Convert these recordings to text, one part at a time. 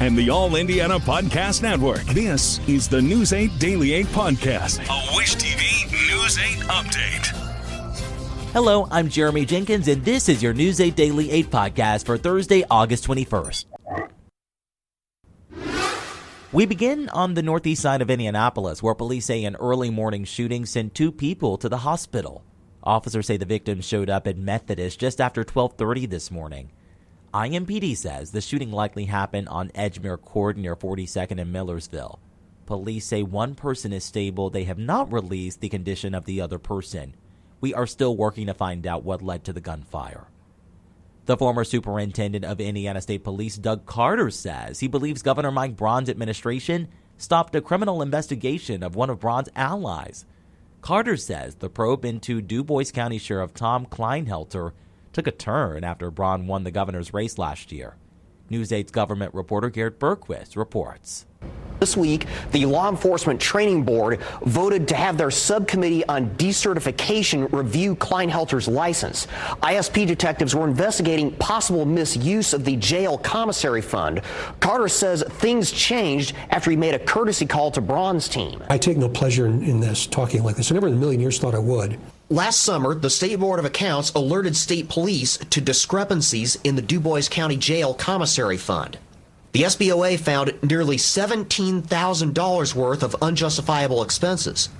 and the All Indiana Podcast Network. This is the News 8 Daily 8 Podcast, a Wish TV News 8 update. Hello, I'm Jeremy Jenkins, and this is your News 8 Daily 8 Podcast for Thursday, August 21st. We begin on the northeast side of Indianapolis, where police say an early morning shooting sent 2 people to the hospital. Officers say the victims showed up at Methodist just after 12:30 this morning. IMPD says the shooting likely happened on Edgemere Court near 42nd and Millersville. Police say one person is stable. They have not released the condition of the other person. We are still working to find out what led to the gunfire. The former superintendent of Indiana State Police, Doug Carter, says he believes Governor Mike Braun's administration stopped a criminal investigation of one of Braun's allies. Carter says the probe into DuBois County Sheriff Tom Kleinhelter took a turn after Braun won the governor's race last year. News 8's government reporter Garrett Berquist reports. This week, the Law Enforcement Training Board voted to have their subcommittee on decertification review Kleinhelter's license. ISP detectives were investigating possible misuse of the jail commissary fund. Carter says things changed after he made a courtesy call to Braun's team. I take no pleasure in this, talking like this. I never in a million years thought I would. Last summer, the State Board of Accounts alerted state police to discrepancies in the DuBois County Jail commissary fund. The SBOA found nearly $17,000 worth of unjustifiable expenses.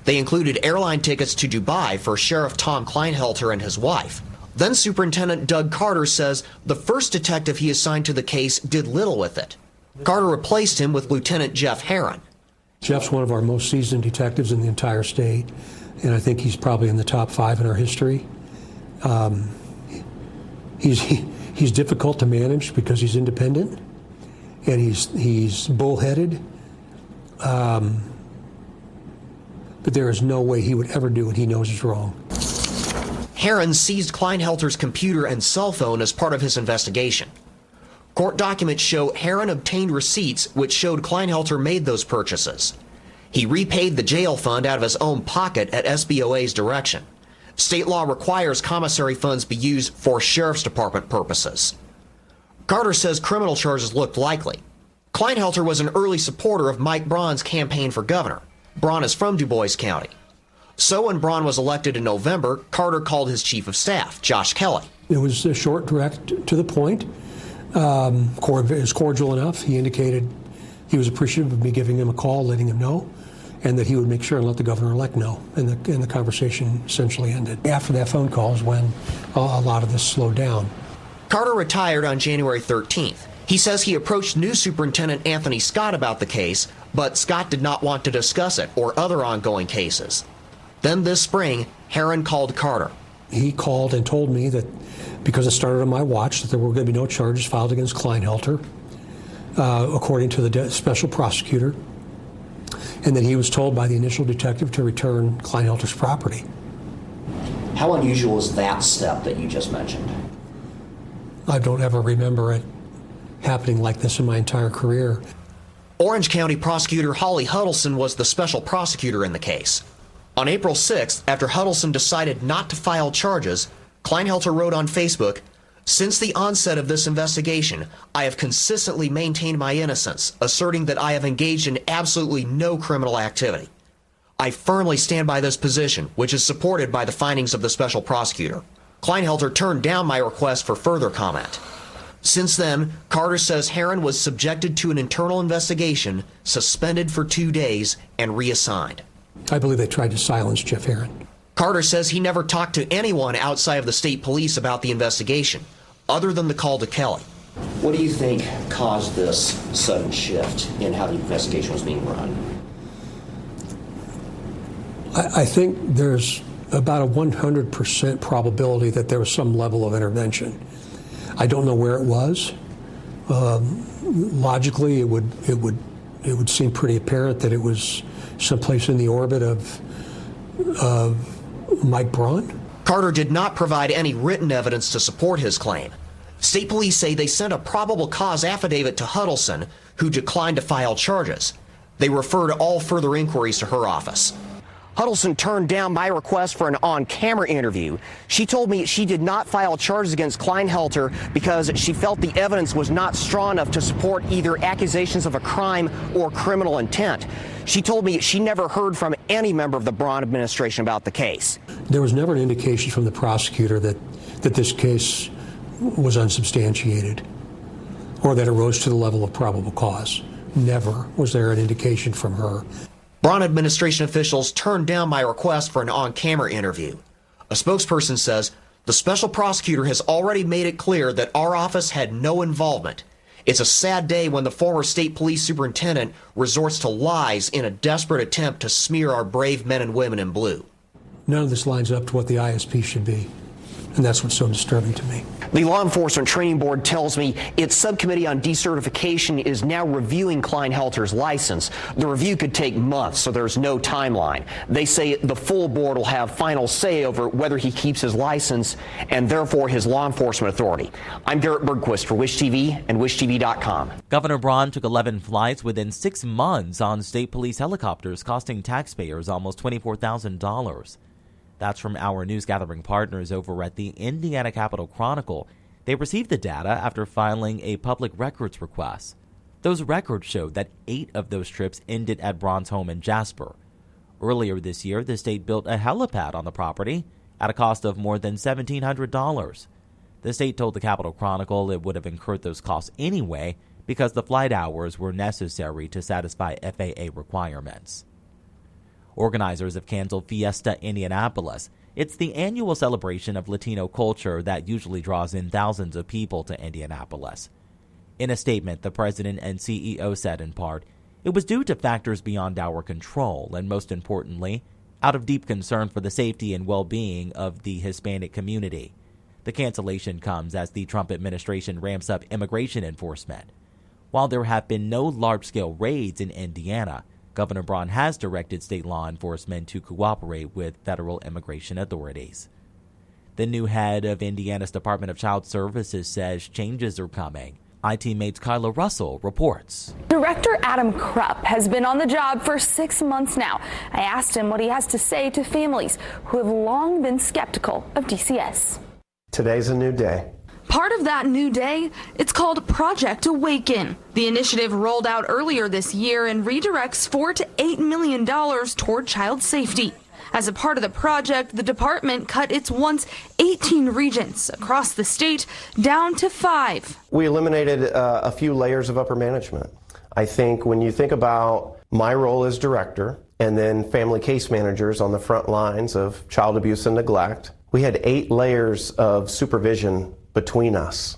They included airline tickets to Dubai for Sheriff Tom Kleinhelter and his wife. Then Superintendent Doug Carter says the first detective he assigned to the case did little with it. Carter replaced him with Lieutenant Jeff Herron. Jeff's one of our most seasoned detectives in the entire state, and I think he's probably in the top 5 in our history. He's difficult to manage because he's independent. And he's bullheaded, but there is no way he would ever do what he knows is wrong. Herron seized Kleinhelter's computer and cell phone as part of his investigation. Court documents show Herron obtained receipts which showed Kleinhelter made those purchases. He repaid the jail fund out of his own pocket at SBOA's direction. State law requires commissary funds be used for Sheriff's Department purposes. Carter says criminal charges looked likely. Kleinhelter was an early supporter of Mike Braun's campaign for governor. Braun is from DuBois County. So when Braun was elected in November, Carter called his chief of staff, Josh Kelly. It was short, direct, to the point. It was cordial enough. He indicated he was appreciative of me giving him a call, letting him know, and that he would make sure and let the governor-elect know. And the conversation essentially ended. After that phone call is when a lot of this slowed down. Carter retired on January 13th. He says he approached new Superintendent Anthony Scott about the case, but Scott did not want to discuss it or other ongoing cases. Then this spring, Herron called Carter. He called and told me that because it started on my watch, that there were going to be no charges filed against Kleinhelter, according to the special prosecutor, and that he was told by the initial detective to return Kleinhelter's property. How unusual is that step that you just mentioned? I don't ever remember it happening like this in my entire career. Orange County Prosecutor Holly Huddleston was the special prosecutor in the case. On April 6th, after Huddleston decided not to file charges, Kleinhelter wrote on Facebook, "Since the onset of this investigation, I have consistently maintained my innocence, asserting that I have engaged in absolutely no criminal activity. I firmly stand by this position, which is supported by the findings of the special prosecutor." Kleinhelter turned down my request for further comment. Since then, Carter says Herron was subjected to an internal investigation, suspended for 2 days, and reassigned. I believe they tried to silence Jeff Herron. Carter says he never talked to anyone outside of the state police about the investigation, other than the call to Kelly. What do you think caused this sudden shift in how the investigation was being run? I think there's about a 100% probability that there was some level of intervention. I don't know where it was. Logically, it would seem pretty apparent that it was someplace in the orbit of Mike Braun. Carter did not provide any written evidence to support his claim. State police say they sent a probable cause affidavit to Huddleston, who declined to file charges. They referred all further inquiries to her office. Huddleston turned down my request for an on-camera interview. She told me she did not file charges against Kleinhelter because she felt the evidence was not strong enough to support either accusations of a crime or criminal intent. She told me she never heard from any member of the Braun administration about the case. There was never an indication from the prosecutor that this case was unsubstantiated or that it rose to the level of probable cause. Never was there an indication from her. Braun administration officials turned down my request for an on-camera interview. A spokesperson says the special prosecutor has already made it clear that our office had no involvement. It's a sad day when the former state police superintendent resorts to lies in a desperate attempt to smear our brave men and women in blue. None of this lines up to what the ISP should be, and that's what's so disturbing to me. The Law Enforcement Training Board tells me its subcommittee on decertification is now reviewing Kleinhelter's license. The review could take months, so there's no timeline. They say the full board will have final say over whether he keeps his license and therefore his law enforcement authority. I'm Garrett Bergquist for Wish TV and WishTV.com. Governor Braun took 11 flights within 6 months on state police helicopters, costing taxpayers almost $24,000. That's from our news gathering partners over at the Indiana Capitol Chronicle. They received the data after filing a public records request. Those records showed that 8 of those trips ended at Braun's home in Jasper. Earlier this year, the state built a helipad on the property at a cost of more than $1,700. The state told the Capitol Chronicle it would have incurred those costs anyway because the flight hours were necessary to satisfy FAA requirements. Organizers have canceled Fiesta, Indianapolis. It's the annual celebration of Latino culture that usually draws in thousands of people to Indianapolis. In a statement, the president and CEO said in part, it was due to factors beyond our control and, most importantly, out of deep concern for the safety and well-being of the Hispanic community. The cancellation comes as the Trump administration ramps up immigration enforcement. While there have been no large-scale raids in Indiana, Governor Braun has directed state law enforcement to cooperate with federal immigration authorities. The new head of Indiana's Department of Child Services says changes are coming. ITMate's Kyla Russell reports. Director Adam Krupp has been on the job for 6 months now. I asked him what he has to say to families who have long been skeptical of DCS. Today's a new day. Part of that new day, it's called Project Awaken. The initiative rolled out earlier this year and redirects $4 to $8 million toward child safety. As a part of the project, the department cut its once 18 regions across the state down to 5. We eliminated a few layers of upper management. I think when you think about my role as director and then family case managers on the front lines of child abuse and neglect, we had 8 layers of supervision between us.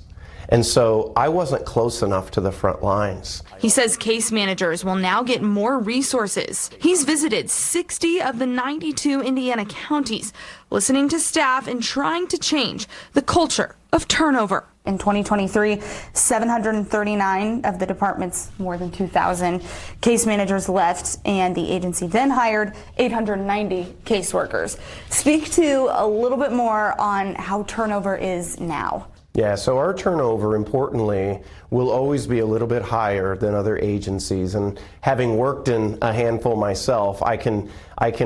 And so I wasn't close enough to the front lines. He says case managers will now get more resources. He's visited 60 of the 92 Indiana counties, listening to staff and trying to change the culture of turnover. In 2023, 739 of the department's more than 2,000 case managers left, and the agency then hired 890 caseworkers. Speak to a little bit more on how turnover is now. Yeah, so our turnover, importantly, will always be a little bit higher than other agencies. And having worked in a handful myself, I can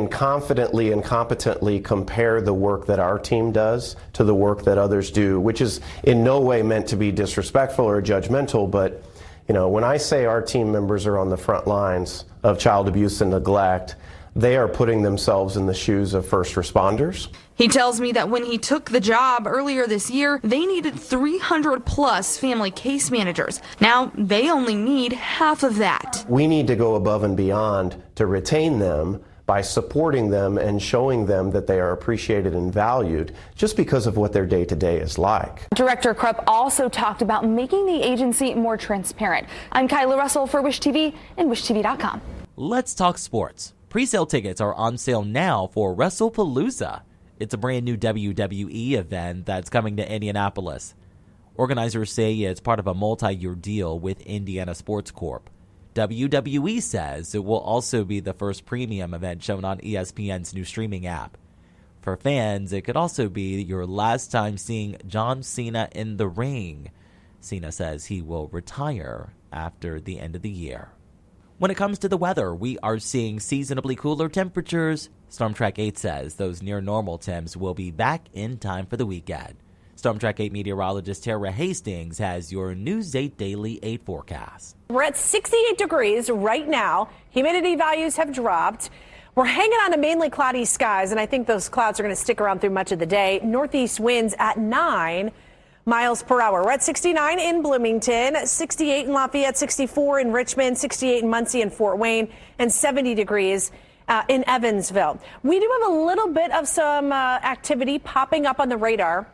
confidently and competently compare the work that our team does to the work that others do, which is in no way meant to be disrespectful or judgmental. But, you know, when I say our team members are on the front lines of child abuse and neglect, they are putting themselves in the shoes of first responders. He tells me that when he took the job earlier this year, they needed 300 plus family case managers. Now they only need half of that. We need to go above and beyond to retain them by supporting them and showing them that they are appreciated and valued just because of what their day-to-day is like. Director Krupp also talked about making the agency more transparent. I'm Kyla Russell for Wish TV and WishTV.com. Let's talk sports. Pre-sale tickets are on sale now for WrestlePalooza. It's a brand new WWE event that's coming to Indianapolis. Organizers say it's part of a multi-year deal with Indiana Sports Corp. WWE says it will also be the first premium event shown on ESPN's new streaming app. For fans, it could also be your last time seeing John Cena in the ring. Cena says he will retire after the end of the year. When it comes to the weather, we are seeing seasonably cooler temperatures. Storm Track 8 says those near normal temps will be back in time for the weekend. Storm Track 8 meteorologist Tara Hastings has your News 8 Daily 8 forecast. We're at 68 degrees right now. Humidity values have dropped. We're hanging on to mainly cloudy skies, and I think those clouds are going to stick around through much of the day. Northeast winds at 9 miles per hour. We're at 69 in Bloomington, 68 in Lafayette, 64 in Richmond, 68 in Muncie and Fort Wayne, and 70 degrees in Evansville. We do have a little bit of some activity popping up on the radar.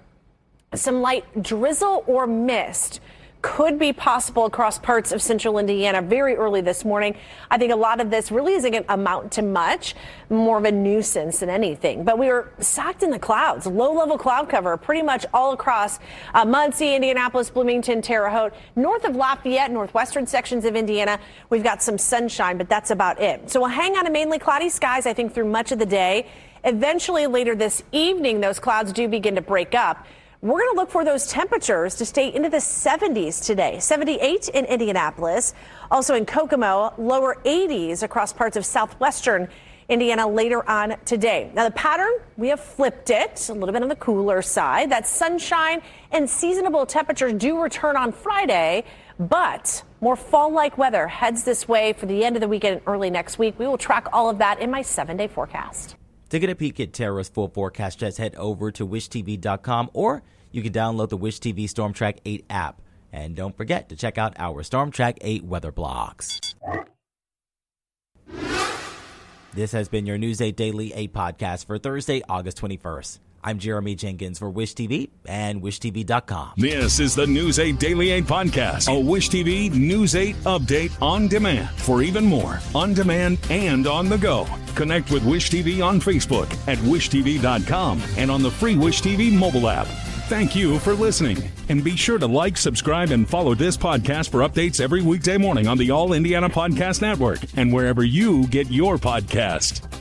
Some light drizzle or mist could be possible across parts of central Indiana very early this morning. I think a lot of this really isn't going to amount to much, more of a nuisance than anything. But we were socked in the clouds, low-level cloud cover pretty much all across Muncie, Indianapolis, Bloomington, Terre Haute. North of Lafayette, northwestern sections of Indiana, we've got some sunshine, but that's about it. So we'll hang on to mainly cloudy skies, I think, through much of the day. Eventually, later this evening, those clouds do begin to break up. We're going to look for those temperatures to stay into the 70s today. 78 in Indianapolis, also in Kokomo, lower 80s across parts of southwestern Indiana later on today. Now, the pattern, we have flipped it a little bit on the cooler side. That sunshine and seasonable temperatures do return on Friday, but more fall-like weather heads this way for the end of the weekend and early next week. We will track all of that in my 7-day forecast. To get a peek at Tara's full forecast, just head over to wishtv.com, or you can download the Wish TV Storm Track 8 app. And don't forget to check out our Storm Track 8 weather blogs. This has been your News 8 Daily 8 podcast for Thursday, August 21st. I'm Jeremy Jenkins for Wish TV and wishtv.com. This is the News 8 Daily 8 podcast, a Wish TV News 8 update on demand. For even more, on demand and on the go. Connect with Wish TV on Facebook at wishtv.com and on the free Wish TV mobile app. Thank you for listening. And be sure to like, subscribe, and follow this podcast for updates every weekday morning on the All Indiana Podcast Network and wherever you get your podcast.